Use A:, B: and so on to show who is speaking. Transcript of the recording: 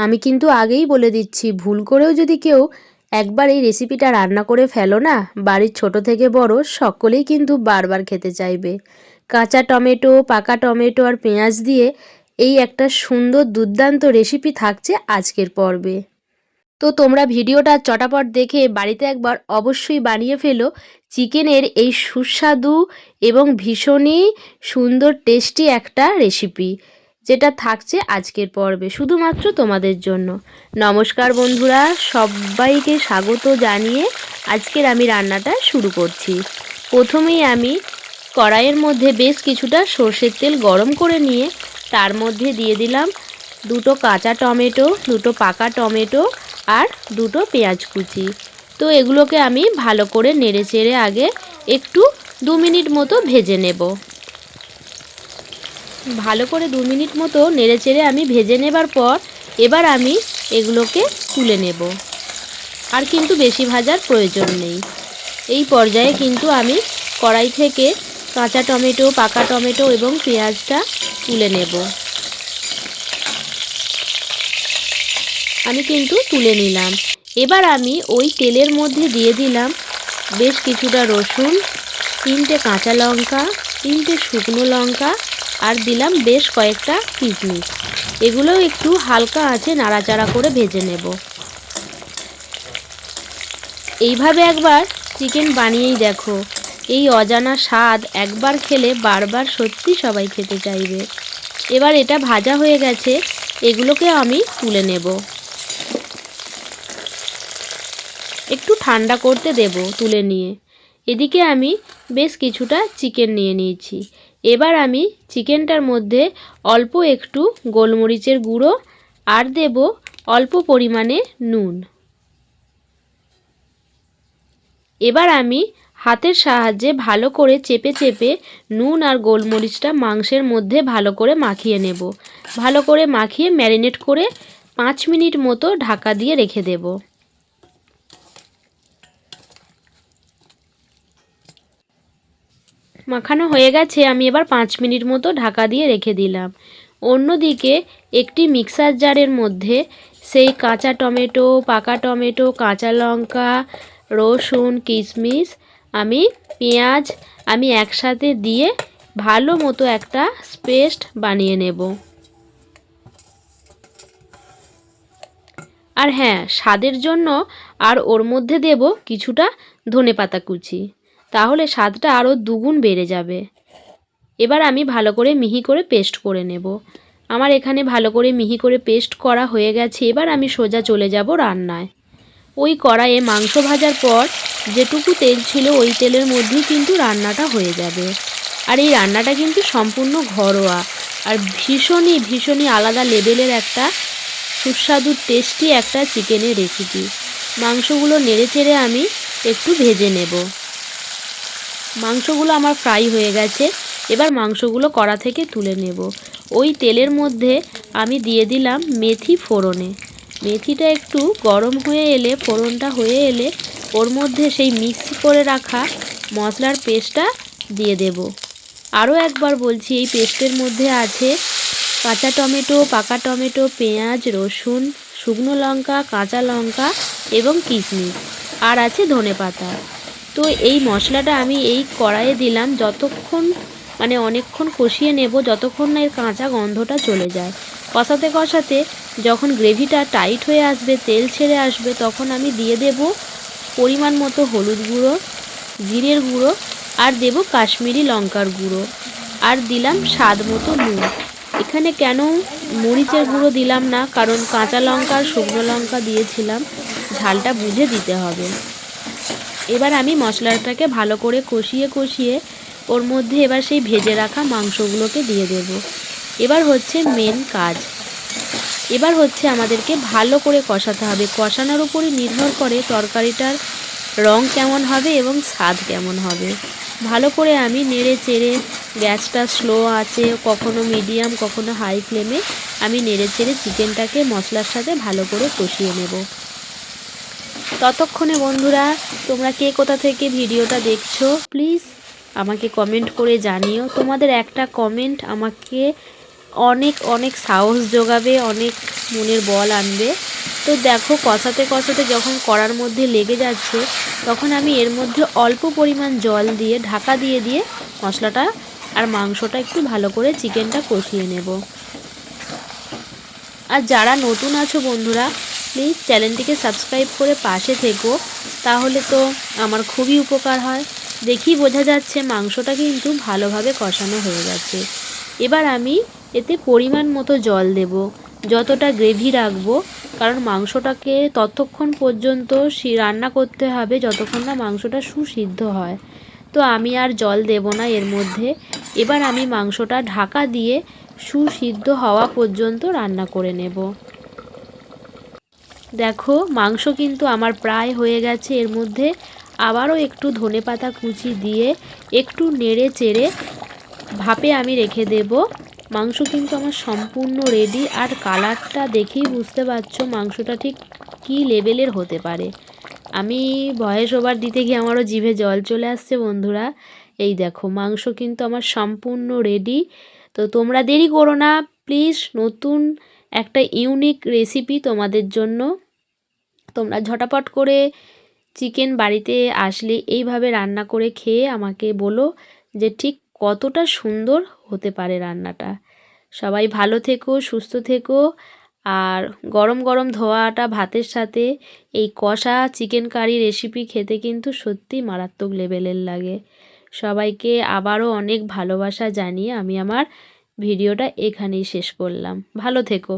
A: আমি কিন্তু আগেই বলে দিচ্ছি, ভুল করেও যদি কেউ একবার এই রেসিপিটা রান্না করে ফেলো না, বাড়ির ছোট থেকে বড় সকলেই কিন্তু বারবার খেতে চাইবে। কাঁচা টমেটো, পাকা টমেটো আর পেঁয়াজ দিয়ে এই একটা সুন্দর দুর্দান্ত রেসিপি থাকছে আজকের পর্বে। তো তোমরা ভিডিওটা চটাপট দেখে বাড়িতে একবার অবশ্যই বানিয়ে ফেলো চিকেনের এই সুস্বাদু এবং ভীষণই সুন্দর টেস্টি একটা রেসিপি, যেটা থাকছে আজকের পর্বে শুধুমাত্র তোমাদের জন্য। নমস্কার বন্ধুরা, সবাইকে স্বাগত জানিয়ে আজকের আমি রান্নাটা শুরু করছি। প্রথমেই আমি কড়াইয়ের মধ্যে বেশ কিছুটা সর্ষের তেল গরম করে নিয়ে তার মধ্যে দিয়ে দিলাম দুটো কাঁচা টমেটো, দুটো পাকা টমেটো আর দুটো পেঁয়াজ কুচি। তো এগুলোকে আমি ভালো করে নেড়ে চেড়ে আগে একটু 2 মিনিট মতো ভেজে নেব। ভালো করে 2 মিনিট মতো নেড়ে চেড়ে আমি ভেজে নেবার পর এবার আমি এগুলোকে তুলে নেব। আর কিন্তু বেশি ভাজার প্রয়োজন নেই। এই পর্যায়ে কিন্তু আমি কড়াই থেকে কাঁচা টমেটো, পাকা টমেটো এবং পেঁয়াজটা তুলে নেব। আমি কিন্তু তুলে নিলাম। এবার আমি ওই তেলের মধ্যে দিয়ে দিলাম বেশ কিছুটা রসুন, 3টে কাঁচা লঙ্কা, 3টে শুকনো লঙ্কা আর দিলাম বেশ কয়েকটা কিশমিশ। এগুলোও একটু হালকা আঁচে নাড়াচাড়া করে ভেজে নেব। এইভাবে একবার চিকেন বানিয়েই দেখো, এই অজানা স্বাদ একবার খেলে বারবার সত্যি সবাই খেতে চাইবে। এবার এটা ভাজা হয়ে গেছে, এগুলোকে আমি তুলে নেব। একটু ঠান্ডা করতে দেব তুলে নিয়ে। এদিকে আমি বেশ কিছুটা চিকেন নিয়ে নিয়েছি। এবার আমি চিকেনটার মধ্যে অল্প একটু গোলমরিচের গুঁড়ো আর দেব অল্প পরিমাণে নুন। এবার আমি হাতের সাহায্যে ভালো করে চেপে চেপে নুন আর গোলমরিচটা মাংসের মধ্যে ভালো করে মাখিয়ে নেব। ভালো করে মাখিয়ে ম্যারিনেট করে 5 মিনিট মতো ঢাকা দিয়ে রেখে দেব। মাখানো হয়ে গেছে, আমি এবার 5 মিনিট মতো ঢাকা দিয়ে রেখে দিলাম। অন্যদিকে একটি মিক্সার জারের মধ্যে সেই কাঁচা টমেটো, পাকা টমেটো, কাঁচা লঙ্কা, রসুন, কিশমিশ, পেঁয়াজ আমি একসাথে দিয়ে ভালো মতো একটা পেস্ট বানিয়ে নেব। আর হ্যাঁ, স্বাদের জন্য আর ওর মধ্যে দেব কিছুটা ধনেপাতা কুচি, তাহলে স্বাদটা আরও দ্বিগুণ বেড়ে যাবে। এবার আমি ভালো করে মিহি করে পেস্ট করে নেব। আমার এখানে ভালো করে মিহি করে পেস্ট করা হয়ে গেছে। এবার আমি সোজা চলে যাব রান্নায়। ওই কড়াইয়ে মাংস ভাজার পর যেটুকু তেল ছিল ওই তেলের মধ্যেই কিন্তু রান্নাটা হয়ে যাবে। আর এই রান্নাটা কিন্তু সম্পূর্ণ ঘরোয়া আর ভীষণই আলাদা লেভেলের একটা সুস্বাদু টেস্টি একটা চিকেনের রেসিপি। মাংসগুলো নেড়ে চেড়ে আমি একটু ভেজে নেব। মাংসগুলো আমার ফ্রাই হয়ে গেছে। এবার মাংসগুলো কড়া থেকে তুলে নেব। ওই তেলের মধ্যে আমি দিয়ে দিলাম মেথি ফোড়নে। মেথিটা একটু গরম হয়ে এলে, ফোড়নটা হয়ে এলে ওর মধ্যে সেই মিক্সি করে রাখা মশলার পেস্টটা দিয়ে দেব। আরও একবার বলছি, এই পেস্টের মধ্যে আছে কাঁচা টমেটো, পাকা টমেটো, পেঁয়াজ, রসুন, শুকনো লঙ্কা, কাঁচা লঙ্কা এবং কিশমিশ, আর আছে ধনেপাতা। তো এই মশলাটা আমি এই কড়াইয়ে দিলাম, যতক্ষণ অনেকক্ষণ কষিয়ে নেব যতক্ষণ না এর কাঁচা গন্ধটা চলে যায়। কষাতে কষাতে যখন গ্রেভিটা টাইট হয়ে আসবে, তেল ছেড়ে আসবে, তখন আমি দিয়ে দেব পরিমাণ মতো হলুদ গুঁড়ো, জিরের গুঁড়ো আর দেব কাশ্মীরি লঙ্কার গুঁড়ো আর দিলাম স্বাদ মতো নুন। এখানে কেন মরিচের গুঁড়ো দিলাম না, কারণ কাঁচা লঙ্কা আর শুকনো লঙ্কা দিয়েছিলাম, ঝালটা বুঝে দিতে হবে। এবার আমি মশলাটাকে ভালো করে কষিয়ে ওর মধ্যে এবার সেই ভেজে রাখা মাংসগুলোকে দিয়ে দেব। এবার হচ্ছে মেন কাজ। এবার হচ্ছে আমাদেরকে ভালো করে কষাতে হবে। কষানোর উপরই নির্ভর করে তরকারিটার রং কেমন হবে এবং স্বাদ কেমন হবে। ভালো করে আমি নেড়ে চেড়ে, গ্যাসটা স্লো আছে, কখনো মিডিয়াম কখনো হাই ফ্লেমে আমি নেড়ে চেড়ে চিকেনটাকে মশলার সাথে ভালো করে কষিয়ে নেব। ততক্ষণে বন্ধুরা, তোমরা কে কোথা থেকে ভিডিওটা দেখছো প্লিজ আমাকে কমেন্ট করে জানিও। তোমাদের একটা কমেন্ট আমাকে অনেক অনেক সাহস যোগাবে, অনেক মনের বল আনবে। তো দেখো কষাতে কষাতে যখন কড়ার মধ্যে লেগে যাচ্ছে, তখন আমি এর মধ্যে অল্প পরিমাণ জল দিয়ে ঢাকা দিয়ে দিয়ে মশলাটা আর মাংসটা একটু ভালো করে চিকেনটা কষিয়ে নেব। আর যারা নতুন আছো বন্ধুরা, প্লিজ চ্যানেলটিকে সাবস্ক্রাইব করে পাশে থেকো, তাহলে তো আমার খুবই উপকার হয়। দেখেই বোঝা যাচ্ছে মাংসটা কিন্তু ভালোভাবে কষানো হয়ে গেছে। এবার আমি এতে পরিমাণ মতো জল দেব, যতটা গ্রেভি রাখবো, কারণ মাংসটাকে ততক্ষণ পর্যন্ত রান্না করতে হবে যতক্ষণ না মাংসটা সুসিদ্ধ হয়। তো আমি আর জল দেব না এর মধ্যে। এবার আমি মাংসটা ঢাকা দিয়ে সুসিদ্ধ হওয়া পর্যন্ত রান্না করে নেব। দেখো মাংস কিন্তু আমার প্রায় হয়ে গেছে। এর মধ্যে আবারও একটু ধনেপাতা কুচি দিয়ে একটু নেড়ে চেড়ে ভাপে আমি রেখে দেব। মাংস কিন্তু আমার সম্পূর্ণ রেডি। আর কালারটা দেখেই বুঝতে পারছো মাংসটা ঠিক কী লেভেলের হতে পারে। আমি ভয়েস ওভার দিতে গিয়ে আমারও জিভে জল চলে আসছে বন্ধুরা। এই দেখো মাংস কিন্তু আমার সম্পূর্ণ রেডি। তো তোমরা দেরি করো না প্লিজ, নতুন একটা ইউনিক রেসিপি তোমাদের জন্য। তোমরা ঝটাপট করে চিকেন বাড়িতে আসলে এইভাবে রান্না করে খেয়ে আমাকে বলো যে ঠিক কতটা সুন্দর হতে পারে রান্নাটা। সবাই ভালো থেকো, সুস্থ থেকো। আর গরম গরম ধোয়াটা ভাতের সাথে এই কষা চিকেন কারি রেসিপি খেতে কিন্তু সত্যি মারাত্মক লেভেলের লাগে। সবাইকে আবারও অনেক ভালোবাসা জানিয়ে আমি আমার ভিডিওটা এখানেই শেষ করলাম। ভালো থেকো।